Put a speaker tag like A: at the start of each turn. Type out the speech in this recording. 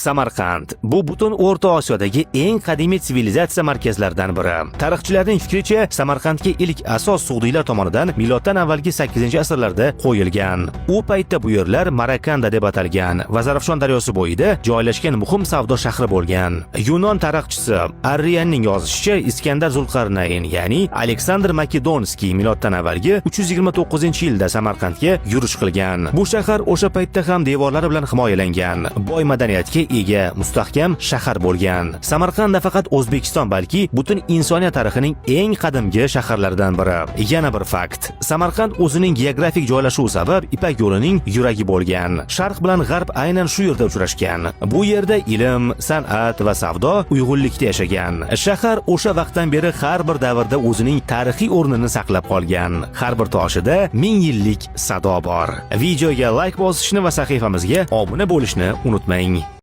A: Samarqand bu butun O'rta Osiyodagi eng qadimiy sivilizatsiya markazlaridan biri. Tarixchilarning fikricha, Samarqandga ilk asos sug'diylar tomonidan miloddan avvalgi 8-asrlarda qo'yilgan. U paytda bu yerlar Marakanda deb atalgan va Zarafshon daryosi bo'yida joylashgan muhim savdo shahri bo'lgan. Yunon tarixchisi Arrianning yozishicha, Iskandar Zulqarnayn, ya'ni Aleksandr Makedonskiy miloddan avvalgi 329-yilda Samarqandga yurish qilgan. Bu shahar o'sha paytda ham devorlari bilan himoyalangan, boy madaniyatga ega, mustahkam shahar bo'lgan. Samarqand nafaqat O'zbekiston, balki butun insoniyat tarixining eng qadimgi shaharlaridan biri. Yana bir fakt: Samarqand o'zining geografik joylashuvi sabab Ipak yo'lining yuragi bo'lgan. Sharq bilan g'arb aynan shu yerda uchrashgan. Bu yerda ilm, san'at va savdo uyg'unlikda yashagan. Shahar o'sha vaqtdan beri har bir davrda o'zining tarixiy o'rnini saqlab qolgan. Har bir toshida 1000 yillik sado bor. Videoga like bosishni va sahifamizga obuna bo'lishni unutmang.